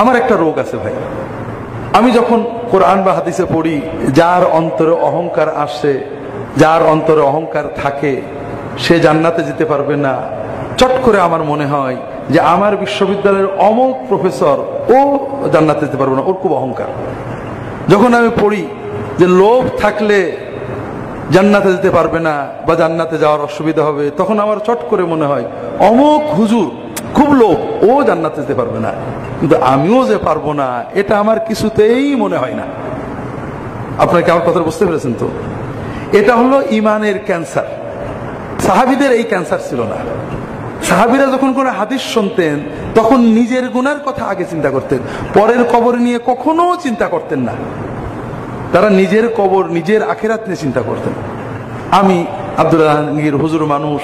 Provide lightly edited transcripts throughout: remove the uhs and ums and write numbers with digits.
আমার একটা রোগ আছে ভাই, আমি যখন কোরআন বা হাদিসে পড়ি যার অন্তরে অহংকার আসে, যার অন্তরে অহংকার থাকে সে জান্নাতে যেতে পারবে না, চট করে আমার মনে হয় যে আমার বিশ্ববিদ্যালয়ের অমুক প্রফেসর ও জান্নাতে যেতে পারবে না, ওর খুব অহংকার। যখন আমি পড়ি যে লোভ থাকলে জান্নাতে যেতে পারবে না বা জান্নাতে যাওয়ার অসুবিধা হবে, তখন আমার চট করে মনে হয় অমুক হুজুর খুব লোভ, ও জান্নাতে যেতে পারবে না, কিন্তু আমিও যে পারবো না এটা আমার কিছুতেই মনে হয় না। আপনাকে আমার কথা বুঝতে পেরেছেন তো? এটা হলো ইমানের ক্যান্সার। সাহাবীদের এই ক্যান্সার ছিল না। সাহাবীরা যখন কোনো হাদিস শুনতেন তখন নিজের গুনার কথা আগে চিন্তা করতেন, পরের কবর নিয়ে কখনো চিন্তা করতেন না। তারা নিজের কবর, নিজের আখিরাত নিয়ে চিন্তা করতেন। আমি আব্দুল জাহাঙ্গীর হুজুর মানুষ,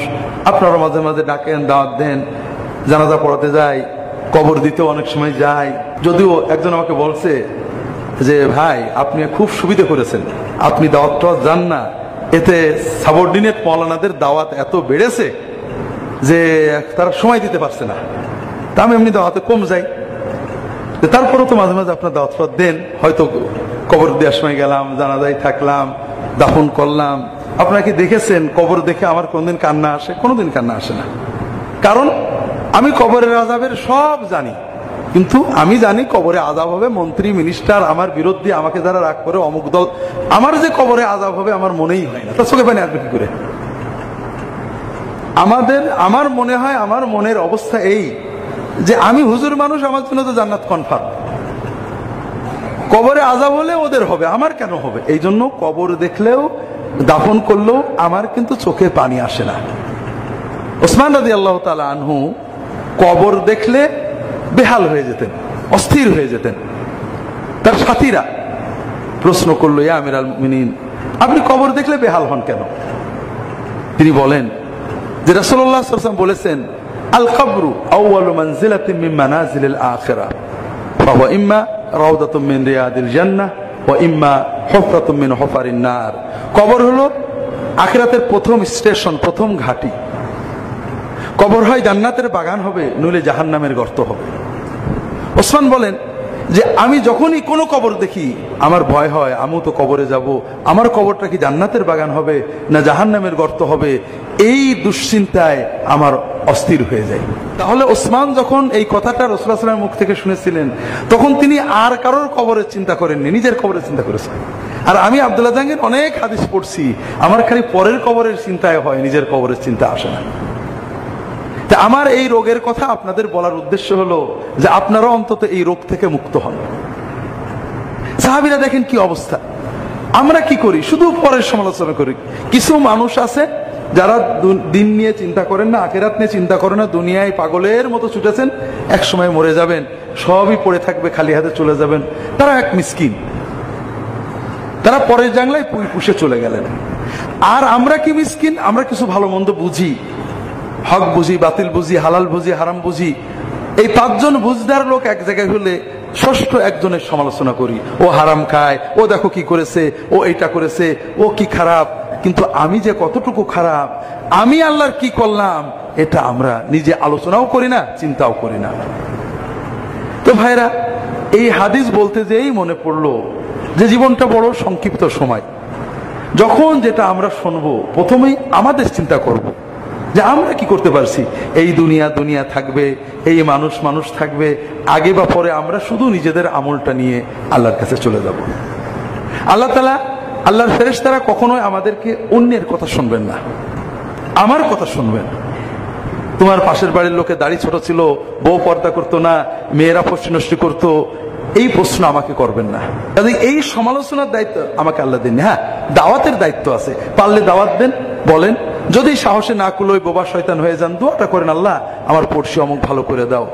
আপনারা মাঝে মাঝে ডাকেন, দাওয়াত দেন, জানাজা পড়াতে যাই, কবর দিতেও অনেক সময় যাই। যদিও একজন আমাকে বলছে যে ভাই আপনি খুব সুবিধা করেছেন, আপনি দাওয়াত টাওয়াত যান না, এতে সাবঅর্ডিনেট মাওলানাদের দাওয়াত এত বেড়েছে যে তারা সময় দিতে পারছে না। তা আমি এমনি দাওয়াতে কম যাই, তারপরেও তো মাঝে মাঝে আপনার দাওয়াত টাওয়াত দেন, হয়তো কবর দেওয়ার সময় গেলাম, জানাজায় থাকলাম, দাফন করলাম। আপনারা কি দেখেছেন কবর দেখে আমার কোনদিন কান্না আসে? কোনোদিন কান্না আসে না। কারণ আমি কবরের আযাবের সব জানি, কিন্তু আমি জানি কবরে আযাব হবে, মন্ত্রী মিনিস্টার আমার বিরুদ্ধে আমাকে যারা রাগ করে অমুক দল, আমার যে কবরে আযাব হবে আমার মনেই হয় না। তা চোখে পানি আসবে কি করে? আমার মনে হয়, আমার মনের অবস্থা এই যে আমি হুজুর মানুষ, আমার জন্য তো জান্নাত কনফার্ম। কবরে আযাব হলে ওদের হবে, আমার কেন হবে? এই জন্য কবর দেখলেও, দাফন করলেও আমার কিন্তু চোখে পানি আসে না। ওসমান রাদিয়াল্লাহু তাআলা আনহু কবর দেখলে বেহাল হয়ে যেতেন, অস্থির হয়ে যেতেন। তার সাথীরা প্রশ্ন করলো, ইয়া আমিরুল মুমিনিন, আপনি কবর দেখলে বেহাল হন কেন? তিনি বলেন যে রাসূলুল্লাহ সাল্লাল্লাহু আলাইহি ওয়াসাল্লাম বলেছেন, আল কবরু আউয়ালু মানজিলাতিন মিন মানাজিলিল আখিরাহ ফাহুয়া ইম্মা রাউদাতুম মিন রিয়াদিল জান্নাহ ওয়া ইম্মা হুফরাতুম মিন হুফারিন নার। কবর হলো আখিরাতের প্রথম স্টেশন, প্রথম ঘাঁটি। কবর হয় জান্নাতের বাগান হবে, নইলে জাহান্নামের গর্ত হবে। ওসমান বলেন যে আমি যখনই কোনো কবর দেখি আমার ভয় হয়, আমিও তো কবরে যাব, আমার কবরটা কি জান্নাতের বাগান হবে না জাহান্নামের গর্ত হবে, এই দুশ্চিন্তায় আমার অস্থির হয়ে যায়। তাহলে ওসমান যখন এই কথাটা রাসূলুল্লাহ সাল্লাল্লাহু আলাইহি ওয়াসাল্লামের মুখ থেকে শুনেছিলেন, তখন তিনি আর কারোর কবরের চিন্তা করেননি, নিজের কবরের চিন্তা করেছেন। আর আমি আব্দুল্লাহ জাহাঙ্গীর অনেক হাদিস পড়ছি, আমার খালি পরের কবরের চিন্তায় হয়, নিজের কবরের চিন্তা আসে না। আমার এই রোগের কথা আপনাদের বলার উদ্দেশ্য হলো যে আপনারা অন্তত এই রোগ থেকে মুক্ত হন। সাহাবীরা দেখেন কি অবস্থা। আমরা কি করি? শুধু পরের সমালোচনা করি। কিছু মানুষ আছে যারা দিন নিয়ে চিন্তা করেন না, আখিরাত নিয়ে চিন্তা করেন না, দুনিয়ায় পাগলের মতো ছুটেছেন, এক সময় মরে যাবেন, সবই পড়ে থাকবে, খালি হাতে চলে যাবেন। তারা এক মিসকিন, তারা পরের জাংলায় পুষে চলে গেলেন। আর আমরা কি মিসকিন? আমরা কিছু ভালো মন্দ বুঝি, হক বুঝি, বাতিল বুঝি, হালাল বুঝি, হারাম বুঝি। এই পাঁচজন বুঝদার লোক এক জায়গায় হলে ষষ্ঠ একজনের সমালোচনা করি, ও হারাম খায়, ও দেখো কি করেছে, ও এইটা করেছে, ও কি খারাপ। কিন্তু আমি যে কতটুকু খারাপ, আমি আল্লাহর কি করলাম, এটা আমরা নিজে আলোচনাও করি না, চিন্তাও করি না। তো ভাইরা, এই হাদিস বলতে যেই মনে পড়লো যে জীবনটা বড় সংক্ষিপ্ত সময়। যখন যেটা আমরা শুনবো প্রথমেই আমাদের চিন্তা করব যে আমরা কি করতে পারছি। এই দুনিয়া থাকবে, এই মানুষ থাকবে, আগে বা পরে আমরা শুধু নিজেদের আমলটা নিয়ে আল্লাহর কাছে চলে যাব। আল্লাহ তাআলা, আল্লাহর ফেরেশতারা কখনোই আমাদেরকে অন্যের কথা শুনবেন না, আমার কথা শুনবেন। তোমার পাশের বাড়ির লোকে দাড়ি ছোট ছিল, বউ পর্দা করতো না, মেয়েরা ফষ্টি নষ্টি করতো, এই প্রশ্ন আমাকে করবেন না। কাজে এই সমালোচনার দায়িত্ব আমাকে আল্লাহ দেন। হ্যাঁ, দাওয়াতের দায়িত্ব আছে, পারলে দাওয়াত দেন, বলেন। যদি সাহসে না কুলোয় বোবা শয়তান হয়ে যান, দোয়াটা করেন, আল্লাহ আমার পড়শি অমুক ভালো করে দাও।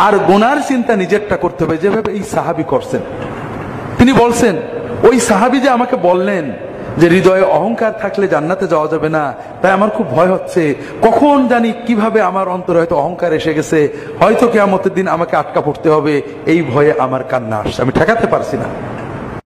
আর গুনার চিন্তা নিজেরটা করতে হবে, যেভাবে এই সাহাবী করছেন। তিনি বলছেন, ওই সাহাবী যে আমাকে বললেন যে হৃদয়ে অহংকার থাকলে জান্নাতে যাওয়া যাবে না, তাই আমার খুব ভয় হচ্ছে, কখন জানি কিভাবে আমার অন্তরে হয়তো অহংকার এসে গেছে, হয়তো কিয়ামতের দিন আমাকে আটকা পড়তে হবে, এই ভয়ে আমার কান্না আসছে, আমি ঠেকাতে পারছি না।